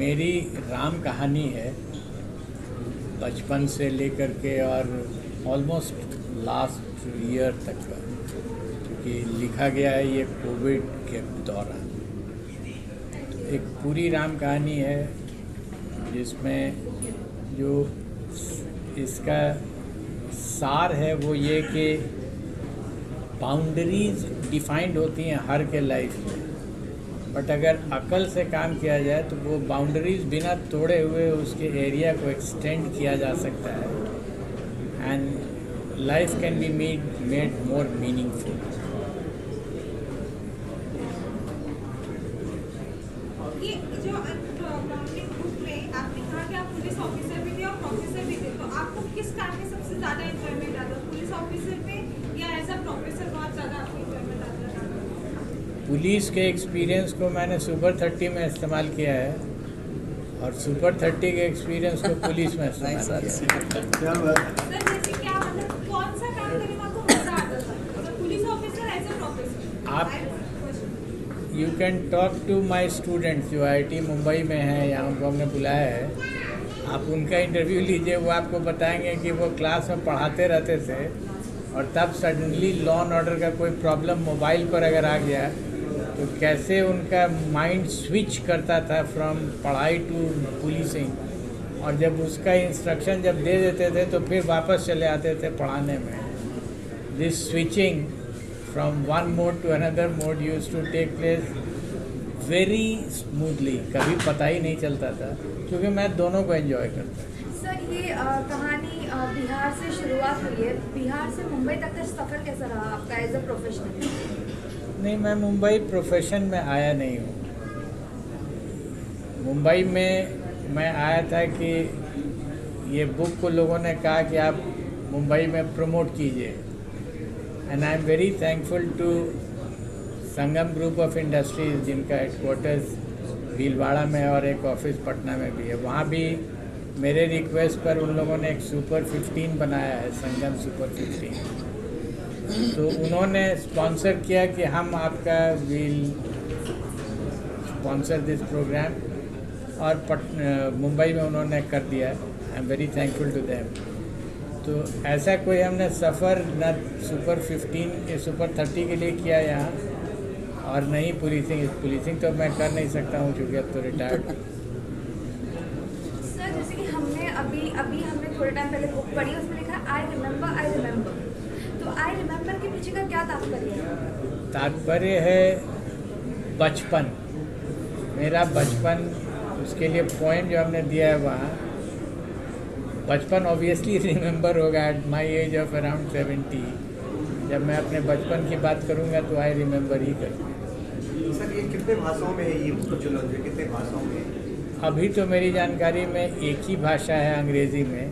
मेरी राम कहानी है बचपन से लेकर के और ऑलमोस्ट लास्ट ईयर तक का, क्योंकि लिखा गया है ये कोविड के दौरान। एक पूरी राम कहानी है जिसमें जो इसका सार है वो ये कि बाउंड्रीज डिफाइंड होती हैं हर के लाइफ में, बट अगर अकल से काम किया जाए तो वो बाउंड्रीज बिना तोड़े हुए उसके एरिया को एक्सटेंड किया जा सकता है and life can be made more meaningful. ये जो बुक में आपने कहा कि आप पुलिस ऑफिसर भी थे और प्रोफेसर भी थे, तो आपको किस काम में सबसे ज़्यादा एंजॉयमेंट आता है, पुलिस ऑफिसर में या एज अ प्रोफेसर बहुत ज़्यादा आपको एंजॉयमेंट आता है? पुलिस के एक्सपीरियंस को मैंने सुपर 30 में इस्तेमाल किया है और सुपर 30 के एक्सपीरियंस को पुलिस में इस्तेमाल किया है। सर जैसे क्या मतलब कौन सा काम करने में आपको मज़ा आता था, मतलब police officer as a professor? आप you can talk to my students जो IIT मुंबई में हैं, यहाँ उनको हमने बुलाया है, आप उनका इंटरव्यू लीजिए, वो आपको बताएंगे कि वो क्लास में पढ़ाते रहते थे और तब सडनली लॉ एंड ऑर्डर का कोई प्रॉब्लम मोबाइल पर अगर आ गया तो कैसे उनका माइंड स्विच करता था फ्रॉम पढ़ाई टू पुलिसिंग, और जब उसका इंस्ट्रक्शन जब दे देते थे तो फिर वापस चले आते थे पढ़ाने में। This switching from one mode to another mode used to take place very smoothly, कभी पता ही नहीं चलता था क्योंकि मैं दोनों को एंजॉय करता था। सर ये कहानी बिहार से शुरुआत हुई है, बिहार से मुंबई तक का सफ़र कैसा रहा आपका एज अ प्रोफेशनल? नहीं, मैं मुंबई प्रोफेशन में आया नहीं हूँ। मुंबई में मैं आया था कि ये बुक को लोगों ने कहा कि आप मुंबई में प्रमोट कीजिए, and I am very thankful to Sangam group of industries जिनका हेडक्वार्टर्स भीलवाड़ा में और एक ऑफिस पटना में भी है। वहाँ भी मेरे रिक्वेस्ट पर उन लोगों ने एक सुपर 15 बनाया है, संगम सुपर 15। तो उन्होंने स्पॉन्सर किया कि हम आपका विल स्पॉन्सर दिस प्रोग्राम, और मुंबई में उन्होंने कर दिया। I am very thankful to them. तो ऐसा कोई हमने सफ़र न सुपर 15 सुपर 30 के लिए किया यहाँ, और नहीं पुलिसिंग तो मैं कर नहीं सकता हूँ क्योंकि अब तो रिटायर्ड। सर जैसे कि हमने अभी हमने थोड़े टाइम पहले बुक पढ़ी, उसमें लिखा आई रिमेंबर, तो आई रिमेंबर के पीछे का क्या तात्पर्य है? तात्पर्य है बचपन, मेरा बचपन, उसके लिए पॉइंट जो हमने दिया है वहाँ। बचपन ऑब्वियसली रिमेंबर होगा at my age of around 70। जब मैं अपने बचपन की बात करूँगा तो आई रिमेंबर ही करूँगा। सर ये कितने भाषाओं में है ये कितने भाषाओं में? अभी तो मेरी जानकारी में एक ही भाषा है, अंग्रेज़ी में।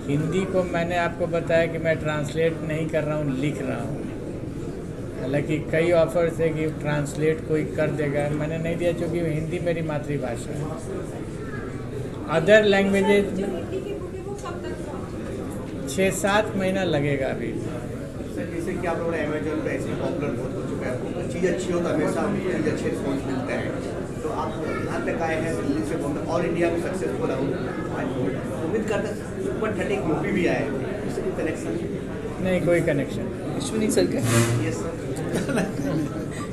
हिंदी को मैंने आपको बताया कि मैं ट्रांसलेट नहीं कर रहा हूँ, लिख रहा हूँ। हालांकि कई ऑफर्स है कि ट्रांसलेट कोई कर देगा, मैंने नहीं दिया क्योंकि हिंदी मेरी मातृभाषा है। अदर लैंग्वेजेज 6-7 महीना लगेगा अभी। सर जैसे कि आप लोगों ने अमेजोन पे ऐसे पॉपुलर बहुत हो चुका है, चीज़ अच्छी हो तो हमेशा चीज़ अच्छे रिस्पॉन्स मिलते हैं, तो आप यहाँ तक आए हैं दिल्ली से बहुत और इंडिया में सक्सेसफुल है, उम्मीद करते हैं सुपर 30 एक मूवी भी आए, उससे कोई कनेक्शन? नहीं, कोई कनेक्शन। अश्विनी सर का यस सर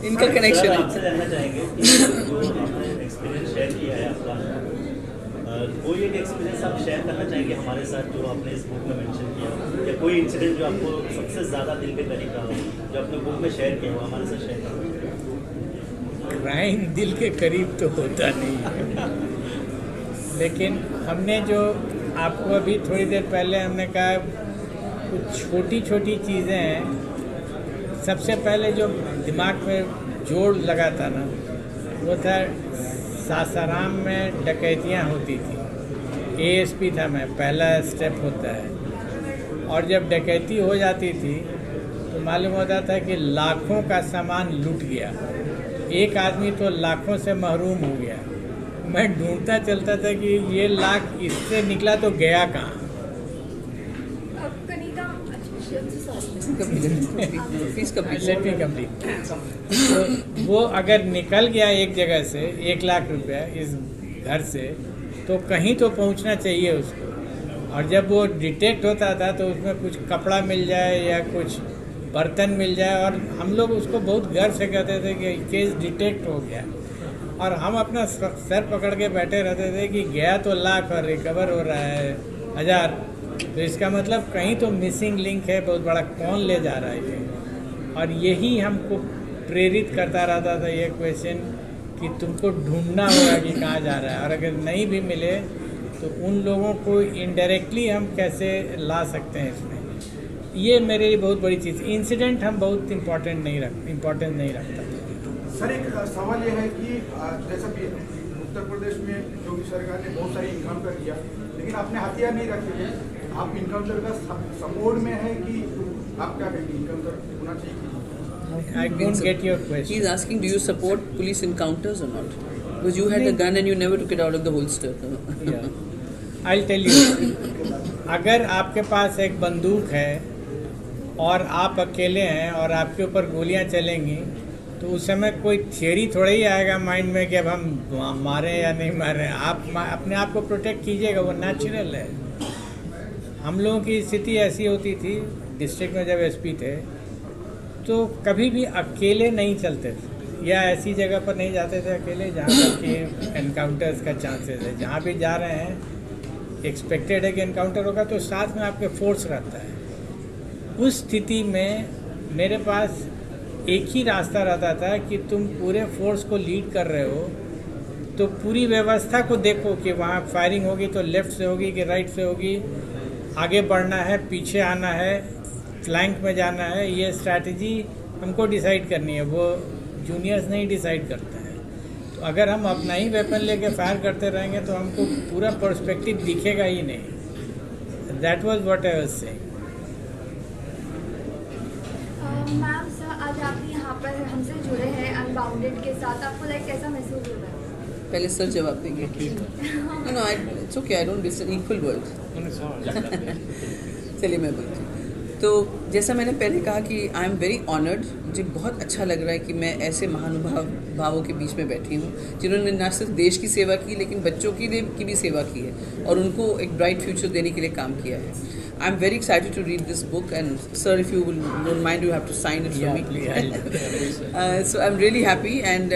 इनका कनेक्शन आपसे जानना चाहेंगे कि जो आपने एक्सपीरियंस शेयर किया है आपका, कोई एक एक्सपीरियंस आप शेयर करना चाहेंगे हमारे साथ जो आपने इस बुक में मेंशन किया, या कोई इंसिडेंट जो आपको सबसे ज़्यादा दिल के करीब रहा हो जो आपने बुक में शेयर किया हो, हमारे साथ शेयर करें? क्राइम दिल के करीब तो होता नहीं है, लेकिन हमने जो आपको अभी थोड़ी देर पहले हमने कहा कुछ छोटी छोटी चीज़ें हैं। सबसे पहले जो दिमाग में जोड़ लगा था ना, वो था सासाराम में डकैतियाँ होती थी। ASP था मैं, पहला स्टेप होता है, और जब डकैती हो जाती थी तो मालूम होता था कि लाखों का सामान लूट गया, एक आदमी तो लाखों से महरूम हो गया। मैं ढूंढता चलता था कि ये लाख इससे निकला तो गया कहाँ। Let me complete. तो वो अगर निकल गया एक जगह से 1 लाख रुपया इस घर से, तो कहीं तो पहुंचना चाहिए उसको। और जब वो डिटेक्ट होता था तो उसमें कुछ कपड़ा मिल जाए या कुछ बर्तन मिल जाए, और हम लोग उसको बहुत गर्व से कहते थे कि केस डिटेक्ट हो गया, और हम अपना सर पकड़ के बैठे रहते थे कि गया तो लाख और रिकवर हो रहा है 1000। तो इसका मतलब कहीं तो मिसिंग लिंक है बहुत बड़ा, कौन ले जा रहा है ये। और यही हमको प्रेरित करता रहता था ये क्वेश्चन कि तुमको ढूंढना होगा कि कहाँ जा रहा है, और अगर नहीं भी मिले तो उन लोगों को इनडायरेक्टली हम कैसे ला सकते हैं इसमें। ये मेरे लिए बहुत बड़ी चीज़। इंसिडेंट हम बहुत इम्पोर्टेंस नहीं रखता। सर एक सवाल ये है कि जैसा कि उत्तर प्रदेश में योगी सरकार ने बहुत सारी इनकाउंटर किया, लेकिन आपने हथियार नहीं रखे थे। आप इनकाउंटर का सपोर्ट में है कि आप क्या कहेंगे, इनकाउंटर होना चाहिए? I don't get your question. He's asking, do you support police encounters or not? Because you had the gun and you never took it out of the holster. Yeah. I'll tell you. अगर आपके पास एक बंदूक है और आप अकेले हैं और आपके ऊपर गोलियां चलेंगी, तो उस समय कोई थियरी थोड़ा ही आएगा माइंड में कि अब हम मारें या नहीं मारें। आप अपने आप को प्रोटेक्ट कीजिएगा, वो नेचुरल है। हम लोगों की स्थिति ऐसी होती थी डिस्ट्रिक्ट में जब एसपी थे, तो कभी भी अकेले नहीं चलते थे या ऐसी जगह पर नहीं जाते थे अकेले जहाँ पर कि एनकाउंटर्स का चांसेस है। जहाँ भी जा रहे हैं एक्सपेक्टेड है कि एनकाउंटर होगा, तो साथ में आपके फोर्स रहता है। उस स्थिति में मेरे पास एक ही रास्ता रहता था कि तुम पूरे फोर्स को लीड कर रहे हो तो पूरी व्यवस्था को देखो कि वहाँ फायरिंग होगी तो लेफ्ट से होगी कि राइट से होगी, आगे बढ़ना है, पीछे आना है, फ्लैंक में जाना है। ये स्ट्रैटेजी हमको डिसाइड करनी है, वो जूनियर्स नहीं डिसाइड करते हैं। तो अगर हम अपना ही वेपन लेके फायर करते रहेंगे तो हमको पूरा पर्सपेक्टिव दिखेगा ही नहीं। That was what I was saying. Ma'am sir, आज आप यहाँ पर हमसे जुड़े हैं अनबाउंडेड के साथ, आपको लाइक कैसा महसूस हो रहा है? पहले सर जवाब देंगे। No, it's okay, I don't disturb equal word. चलिए मैं बोलती हूँ। तो जैसा मैंने पहले कहा कि आई एम वेरी ऑनर्ड, मुझे बहुत अच्छा लग रहा है कि मैं ऐसे भावों के बीच में बैठी हूँ जिन्होंने न सिर्फ देश की सेवा की लेकिन बच्चों की भी सेवा की है और उनको एक ब्राइट फ्यूचर देने के लिए काम किया है। I am very excited to read this book and sir if you will don't mind you have to sign it for me. So I am really happy and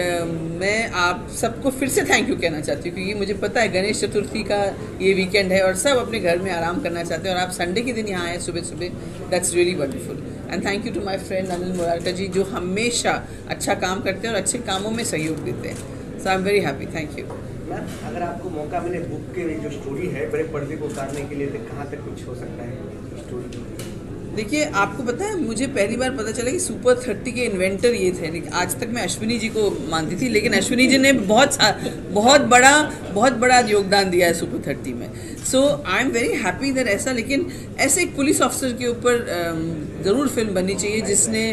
मैं आप सबको फिर से थैंक यू कहना चाहती हूँ क्योंकि मुझे पता है गणेश चतुर्थी का ये वीकेंड है और सब अपने घर में आराम करना चाहते हैं और आप संडे के दिन यहाँ आए सुबह सुबह। That's really wonderful and thank you to my friend Anil Morarka ji जो हमेशा अच्छा काम करते हैं और अच्छे कामों में सहयोग देते हैं। So I am very happy, thank you. Ma'am अगर आपको मौका मिले बुक के जो स्टोरी है बड़े पर्दे को उतारने के लिए, तो कहाँ तक कुछ हो सकता है स्टोरी? देखिए आपको पता है मुझे पहली बार पता चला कि सुपर 30 के इन्वेंटर ये थे। लेकिन आज तक मैं अश्विनी जी को मानती थी लेकिन अश्विनी जी ने बहुत बड़ा योगदान दिया है सुपर 30 में। So I am very happy that ऐसा, लेकिन ऐसे एक पुलिस ऑफिसर के ऊपर ज़रूर फिल्म बननी चाहिए जिसने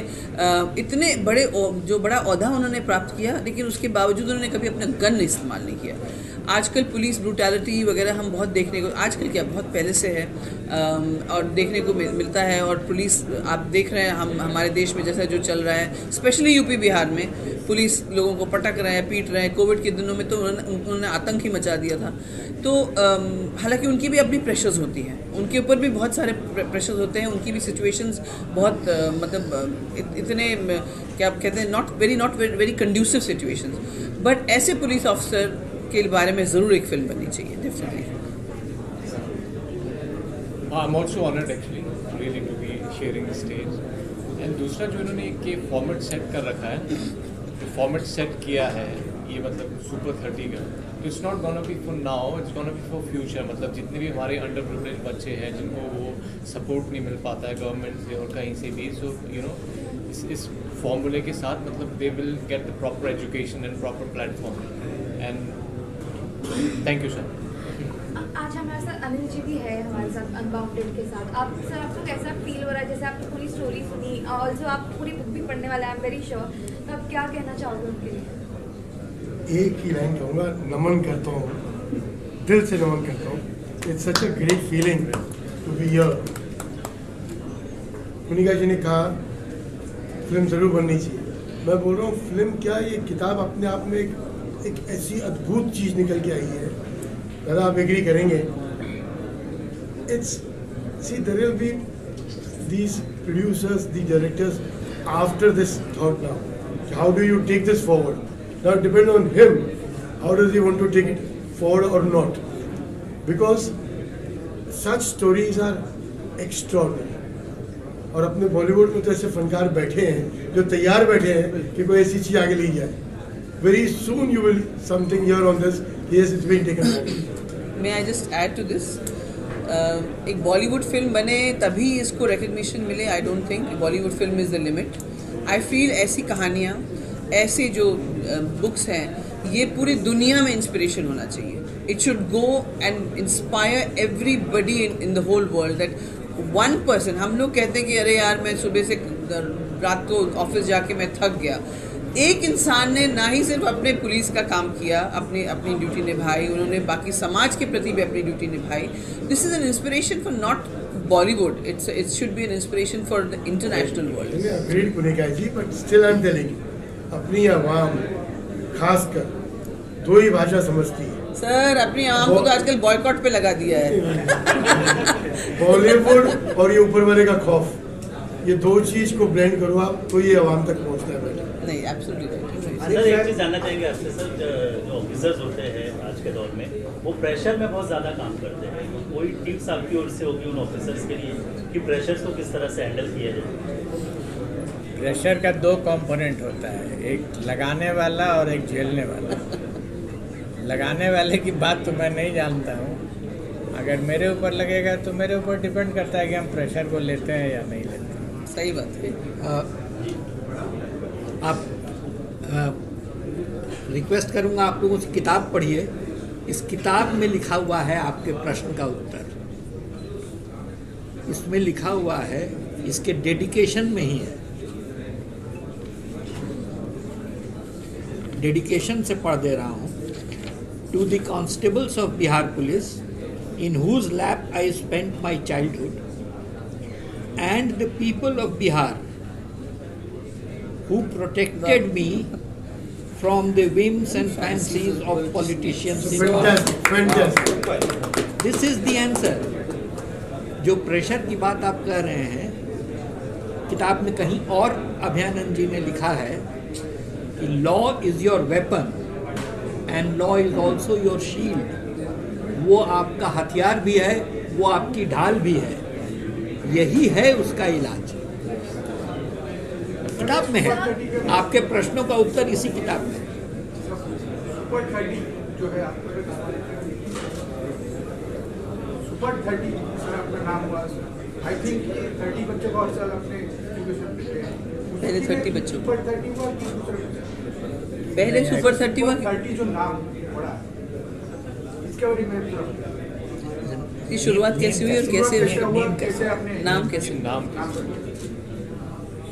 इतने बड़ा ओहदा उन्होंने प्राप्त किया लेकिन उसके बावजूद उन्होंने कभी अपना गन इस्तेमाल नहीं किया। आजकल पुलिस ब्रूटैलिटी वगैरह हम बहुत देखने को, आजकल क्या बहुत पहले से है और देखने को मिलता है। और पुलिस आप देख रहे हैं हमारे देश में जैसा जो चल रहा है, स्पेशली यूपी बिहार में पुलिस लोगों को पटक रहे हैं, पीट रहे हैं। कोविड के दिनों में तो उन्होंने आतंक ही मचा दिया था। तो हालांकि उनकी भी अपनी प्रेशर्स होती हैं, उनके ऊपर भी बहुत सारे प्रेशर्स होते हैं, उनकी भी सिचुएशंस बहुत मतलब इतने क्या कहते हैं not very conducive situations. But ऐसे पुलिस ऑफिसर के बारे में ज़रूर एक फिल्म बननी चाहिए, definitely. I am also honoured actually really to be sharing the stage. And दूसरा जो इन्होंने एक फॉर्मेट सेट कर रखा है, जो फॉर्मेट सेट किया है ये मतलब सुपर 30 का, it's not gonna be for now, it's gonna be for future. मतलब जितने भी हमारे अंडर प्रिविलेज बच्चे हैं जिनको वो सपोर्ट नहीं मिल पाता है गवर्नमेंट से और कहीं से भी, सो यू नो इस फॉर्मूले के साथ मतलब they will get the proper education and proper platform. And thank you sir. आज हमारे साथ अनिल जी भी है हमारे साथ अनबाउंडेड के साथ। आप सर आपको कैसा फील हो रहा है जैसे आपने पूरी स्टोरी सुनी, ऑल्सो आप पूरी बुक भी पढ़ने वाले हैं, आई एम वेरी श्योर, तो आप क्या कहना चाहोगे उनके लिए? एक ही लाइन कहूँगा, नमन करता हूँ, दिल से नमन करता हूँ। It's such a great feeling to be here. Munika ji ने कहा फिल्म ज़रूर बननी चाहिए। मैं बोल रहा हूँ फिल्म क्या, ये किताब अपने आप में एक एक ऐसी अद्भुत चीज़ निकल के आई है, दादा आप एग्री करेंगे। It's see there will be these producers, the directors, after this thought now, how do you take this forward? Now it depends on him, how does he want to take it forward or not? Because such stories are extraordinary. और अपने बॉलीवुड में तो ऐसे फनकार बैठे हैं जो तैयार बैठे हैं कि कोई ऐसी चीज़ आगे ले जाए। Very soon you will something hear on this. Yes, it's being taken forward. May I just add to this? एक बॉलीवुड फिल्म बने तभी इसको रिकग्निशन मिले। I don't think Bollywood film is the limit. I feel ऐसी कहानियाँ, ऐसे जो बुक्स हैं, ये पूरी दुनिया में इंस्पिरेशन होना चाहिए। It should go and inspire everybody in the whole world. That one person, हम लोग कहते हैं कि अरे यार मैं सुबह से रात को ऑफिस जाके मैं थक गया। एक इंसान ने ना ही सिर्फ अपने पुलिस का काम किया, अपनी ड्यूटी निभाई, उन्होंने बाकी समाज के प्रति भी अपनी ड्यूटी निभाई। This is an inspiration for not Bollywood, it should be an inspiration for the international world. Agreed Punika ji, but still I am telling, अपनी आवाम खासकर दो ही भाषा समझती है सर। अपनी आवाम को तो आजकल बॉयकॉट पे लगा दिया है। बॉलीवुड और ये ऊपर वाले का खौफ, ये दो चीज को ब्लेंड करो आप तो ये आवाम तक पहुंचता है बेटा। नहीं, एब्सोल्युटली राइट। सर एक चीज़ जानना चाहेंगे आपसे सर, जो ऑफिसर्स होते हैं आज के दौर में वो प्रेशर में बहुत ज़्यादा काम करते हैं, तो कोई टिप्स आपकी ओर से होगी उन ऑफिसर्स के लिए कि प्रेशर्स को किस तरह से हैंडल किया जाए? प्रेशर का दो कंपोनेंट होता है, एक लगाने वाला और एक झेलने वाला। लगाने वाले की बात तो मैं नहीं जानता हूँ, अगर मेरे ऊपर लगेगा तो मेरे ऊपर डिपेंड करता है कि हम प्रेशर को लेते हैं या नहीं लेते हैं। सही बात है। आप रिक्वेस्ट करूंगा आप लोगों से किताब पढ़िए। इस किताब में लिखा हुआ है आपके प्रश्न का उत्तर, इसमें लिखा हुआ है, इसके डेडिकेशन में ही है। डेडिकेशन से पढ़ दे रहा हूँ। To the constables of Bihar police in whose lap I spent my childhood, and the people of Bihar who protected me from the whims and fancies of politicians in power. This is the answer. जो pressure की बात आप कह रहे हैं, किताब में कहीं और अभयानंद जी ने लिखा है कि law is your weapon and law is also your shield. वो आपका हथियार भी है, वो आपकी ढाल भी है, यही है उसका इलाज। किताब में है, आपके प्रश्नों का उत्तर इसी किताब में। सुपर 30 जो है आपका, सुपर 30 सर आपका नाम हुआ, आई थिंक 30 बच्चों का हर साल अपने एजुकेशन देते हैं। पहले 30 बच्चों, सुपर 30 हुआ कि दूसरे पहले सुपर 30 हुआ। 30 जो नाम पड़ा की शुरुआत कैसे हुई और कैसे नाम कैसे? नाम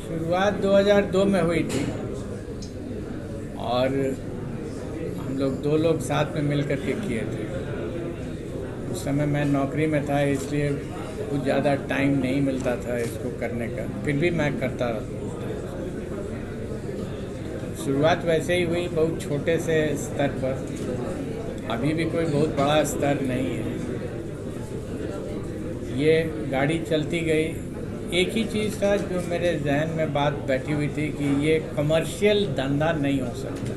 शुरुआत 2002 में हुई थी और हम लोग दो लोग साथ में मिल करके किए थे। उस समय मैं नौकरी में था, इसलिए कुछ ज़्यादा टाइम नहीं मिलता था इसको करने का, फिर भी मैं करता रहा। शुरुआत वैसे ही हुई, बहुत छोटे से स्तर पर, अभी भी कोई बहुत बड़ा स्तर नहीं है। ये गाड़ी चलती गई। एक ही चीज़ था जो मेरे जहन में बात बैठी हुई थी कि ये कमर्शियल धंधा नहीं हो सकता,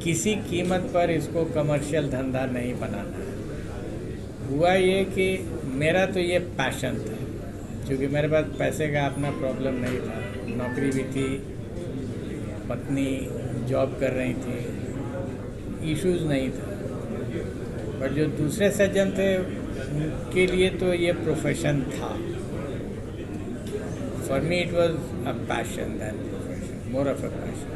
किसी कीमत पर इसको कमर्शियल धंधा नहीं बनाना है। हुआ ये कि मेरा तो ये पैशन था, क्योंकि मेरे पास पैसे का अपना प्रॉब्लम नहीं था, नौकरी भी थी, पत्नी जॉब कर रही थी, इश्यूज़ नहीं था। पर जो दूसरे सज्जन थे उनके लिए तो ये प्रोफेशन था। For me it was a passion than profession, more of a passion.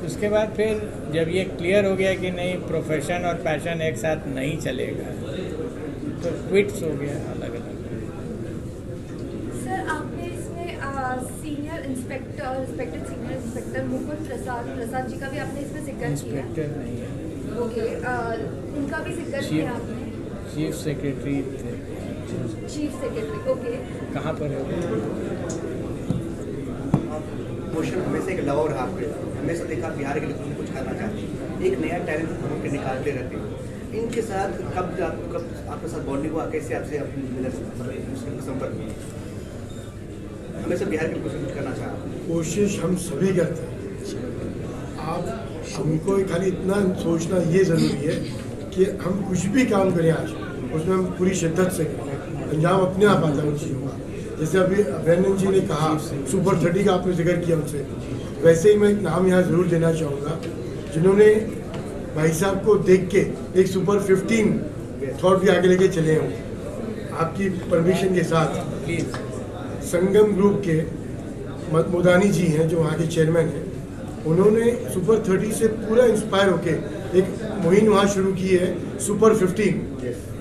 उसके बाद फिर जब ये क्लियर हो गया कि नहीं, प्रोफेशन और पैशन एक साथ नहीं चलेगा, तो क्विट्स हो गया अलग अलग। सर आपने इसमें senior inspector, respected senior inspector Mukund Prasad ji का भी आपने इसमें जिक्र किया। इंस्पेक्टर नहीं है, ओके, उनका भी जिक्र किया आपने। चीफ सेक्रेटरी थे। Chief secretary, okay. कहाँ पर है? क्वेश्चन हमेशा एक लगाव रहा आपके, हमेशा देखा बिहार के लिए कुछ करना चाहते हैं, एक नया टैलेंट ढूंढ के निकालते रहते हैं। इनके साथ कब आपके साथ बॉन्डिंग हुआ, कैसे आपसे संपर्क हुआ? हमेशा बिहार के लिए कुछ करना चाहा। कोशिश हम सभी करते हैं। आप हमको खाली इतना सोचना ये ज़रूरी है कि हम कुछ भी काम करें आज उसमें हम पूरी शिद्दत से करें, अंजाम अपने आप आता है उन चीज़ों का। जैसे अभी अभिनंदन जी ने कहा सुपर 30 का आपने जिक्र किया उनसे, वैसे ही मैं एक नाम यहाँ ज़रूर देना चाहूँगा जिन्होंने भाई साहब को देख के एक सुपर 15 थॉट भी आगे लेके चले हों। आपकी परमिशन के साथ संगम ग्रुप के मोदानी जी हैं जो वहाँ के चेयरमैन हैं, उन्होंने सुपर 30 से पूरा इंस्पायर होके एक मुहिम वहाँ शुरू की है सुपर 15।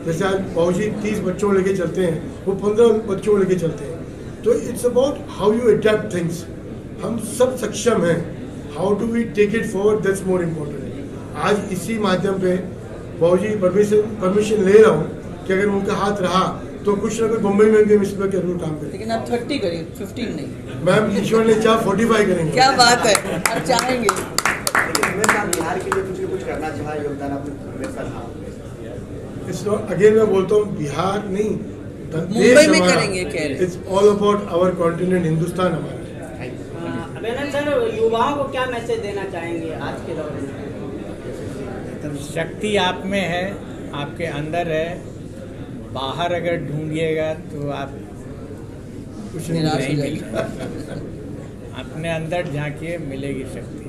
जैसे आज बाबूजी 30 बच्चों को लेके चलते हैं, वो 15 बच्चों को लेके चलते हैं। तो it's about how you adapt things. हम सब सक्षम हैं, how do we take it forward, that's more important. आज इसी माध्यम पे बाबूजी परमिशन ले रहा हूँ कि अगर उनका हाथ रहा तो कुछ ना कुछ मुंबई में भी इस पर जरूर काम करें। लेकिन आप 30 करिए, 15 नहीं। मैम ईश्वर ने चाह 45 करेंगे। क्या बात है, आप चाहेंगे। बिहार के लिए कुछ करना चाहा, योगदान आपने हमेशा रहा। अगेन मैं बोलता हूँ बिहार नहीं, मुंबई में करेंगे कह रहे। It's all about our continent, Hindustan हमारा। अभिनंदन सर, युवाओं को क्या मैसेज देना चाहेंगे आज के दौर में? शक्ति आप में है, आपके अंदर है, बाहर अगर ढूंढिएगा तो आप कुछ नहीं मिलेगा। अपने अंदर झांकिए, मिलेगी शक्ति।